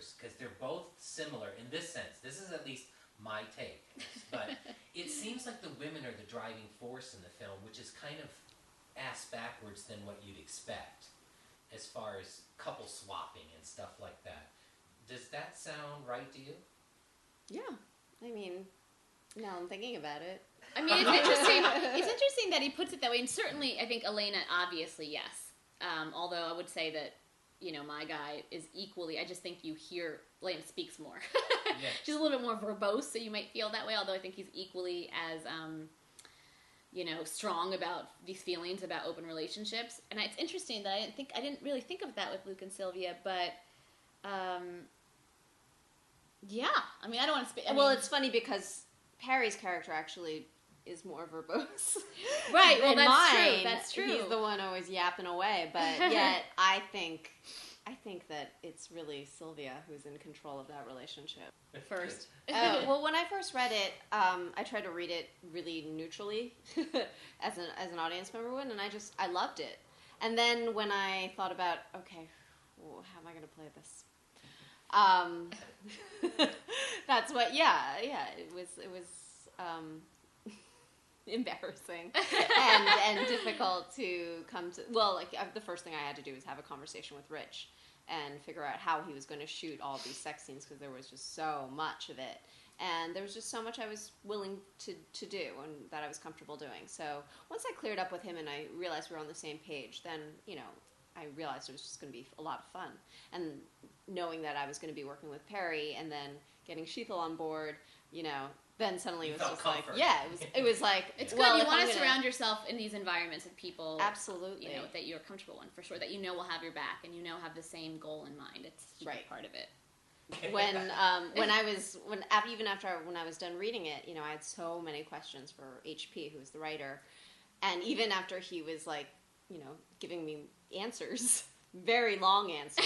characters, because they're both similar in this sense. This is at least my take. But it seems like the women are the driving force in the film, which is kind of ass backwards than what you'd expect as far as couple swapping and stuff like that. Does that sound right to you? Yeah. I mean, now I'm thinking about it. I mean, it's interesting. It's interesting that he puts it that way, and certainly, I think Elena, obviously, yes. Although I would say that, you know, my guy is equally. I just think you hear Elena speaks more. Yeah. She's a little bit more verbose, so you might feel that way. Although I think he's equally as, you know, strong about these feelings about open relationships. And it's interesting that I didn't really think of that with Luke and Sylvia, but. Yeah, I mean, I don't want to speak. Well, it's funny because Parry's character actually is more verbose. Right, well, that's mine, true. That's true. He's the one always yapping away, but yet I think that it's really Sylvia who's in control of that relationship. First. Well, when I first read it, I tried to read it really neutrally, as an audience member would, and I loved it. And then when I thought about, okay, well, how am I going to play this? That's what, it was embarrassing and difficult to come to. Well, like the first thing I had to do was have a conversation with Rich and figure out how he was going to shoot all these sex scenes, because there was just so much of it, and there was just so much I was willing to do and that I was comfortable doing. So once I cleared up with him and I realized we were on the same page, then, you know, I realized it was just going to be a lot of fun. And knowing that I was going to be working with Parry and then getting Sheetal on board, you know, then suddenly it was just comfort. like, yeah, it was like, it's good. You want to surround yourself in these environments with people, absolutely, you know, that you're comfortable in, for sure, that you know will have your back and you know have the same goal in mind. It's right. Part of it. When I was done reading it, you know, I had so many questions for HP, who was the writer, and even after he was like, you know, giving me answers, very long answers,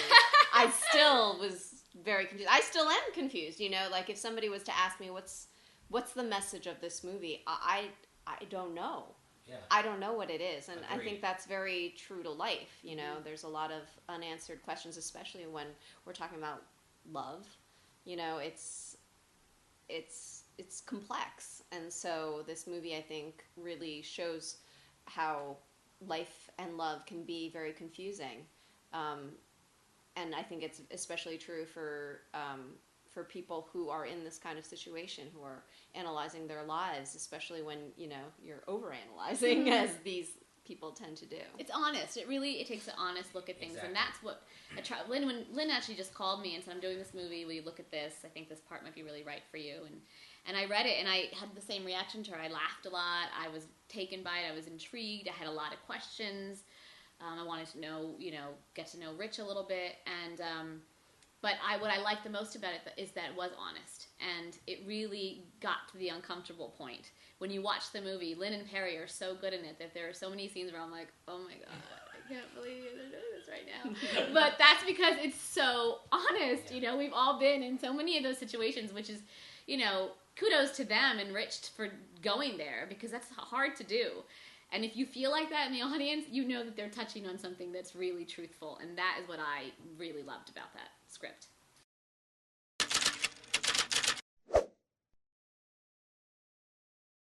I still was very confused. I still am confused, you know, like if somebody was to ask me what's the message of this movie, I don't know. Yeah. I don't know what it is, and Agreed. I think that's very true to life, you know. Mm-hmm. There's a lot of unanswered questions, especially when we're talking about love. You know, it's complex, and so this movie, I think, really shows how life and love can be very confusing, and I think it's especially true for people who are in this kind of situation, who are analyzing their lives, especially when, you know, you're overanalyzing, as these people tend to do. It's honest. It takes an honest look at things, exactly. And that's what I try. When Lynn actually just called me and said, "I'm doing this movie. Will you look at this? I think this part might be really right for you." And I read it, and I had the same reaction to her. I laughed a lot. I was taken by it. I was intrigued. I had a lot of questions. I wanted to know, you know, get to know Rich a little bit, and but what I liked the most about it is that it was honest, and it really got to the uncomfortable point. When you watch the movie, Lynn and Parry are so good in it that there are so many scenes where I'm like, oh my god, I can't believe they're doing this right now. But that's because it's so honest. Yeah. You know, we've all been in so many of those situations, which is, you know, kudos to them and Rich for going there, because that's hard to do. And if you feel like that in the audience, you know that they're touching on something that's really truthful, and that is what I really loved about that script.